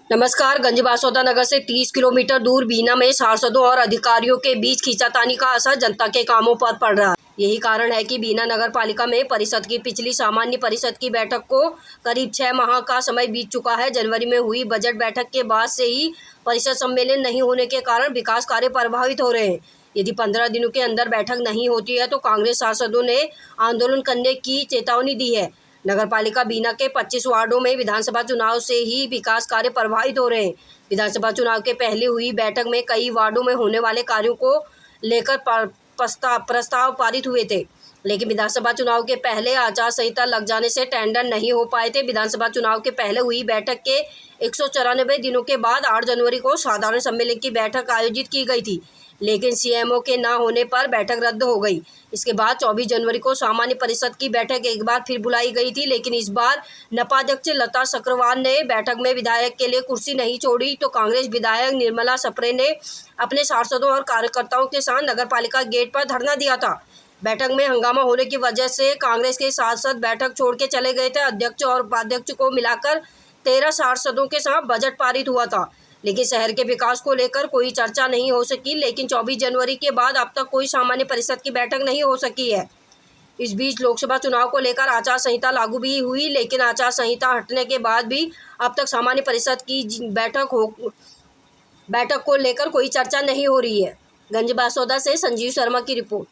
नमस्कार। गंजबासौदा नगर से 30 किलोमीटर दूर बीना में सांसदों और अधिकारियों के बीच खींचातानी का असर जनता के कामों पर पड़ रहा है। यही कारण है कि बीना नगर पालिका में परिषद की पिछली सामान्य परिषद की बैठक को करीब 6 माह का समय बीत चुका है। जनवरी में हुई बजट बैठक के बाद से ही परिषद सम्मेलन नहीं होने के कारण विकास कार्य प्रभावित हो रहे हैं। यदि 15 दिनों के अंदर बैठक नहीं होती है तो कांग्रेस सांसदों ने आंदोलन करने की चेतावनी दी है। नगरपालिका बीना के 25 वार्डों में विधानसभा चुनाव से ही विकास कार्य प्रभावित हो रहे हैं। विधानसभा चुनाव के पहले हुई बैठक में कई वार्डों में होने वाले कार्यों को लेकर प्रस्ताव पारित हुए थे, लेकिन विधानसभा चुनाव के पहले आचार संहिता लग जाने से टेंडर नहीं हो पाए थे। विधानसभा चुनाव के पहले हुई बैठक के 194 दिनों के बाद 8 जनवरी को साधारण सम्मेलन की बैठक आयोजित की गई थी, लेकिन सीएमओ के न होने पर बैठक रद्द हो गई। इसके बाद 24 जनवरी को सामान्य परिषद की बैठक एक बार फिर बुलाई गई थी, लेकिन इस बार नपाध्यक्ष लता सक्सेना ने बैठक में विधायक के लिए कुर्सी नहीं छोड़ी तो कांग्रेस विधायक निर्मला सप्रे ने अपने सांसदों और कार्यकर्ताओं के साथ नगरपालिका गेट पर धरना दिया था। बैठक में हंगामा होने की वजह से कांग्रेस के सांसद बैठक छोड़ के चले गए थे। अध्यक्ष और उपाध्यक्ष को मिलाकर 13 सांसदों के साथ बजट पारित हुआ था, लेकिन शहर के विकास को लेकर कोई चर्चा नहीं हो सकी। लेकिन 24 जनवरी के बाद अब तक कोई सामान्य परिषद की बैठक नहीं हो सकी है। इस बीच लोकसभा चुनाव को लेकर आचार संहिता लागू भी हुई, लेकिन आचार संहिता हटने के बाद भी अब तक सामान्य परिषद की बैठक को लेकर कोई चर्चा नहीं हो रही है। गंजबासौदा से संजीव शर्मा की रिपोर्ट।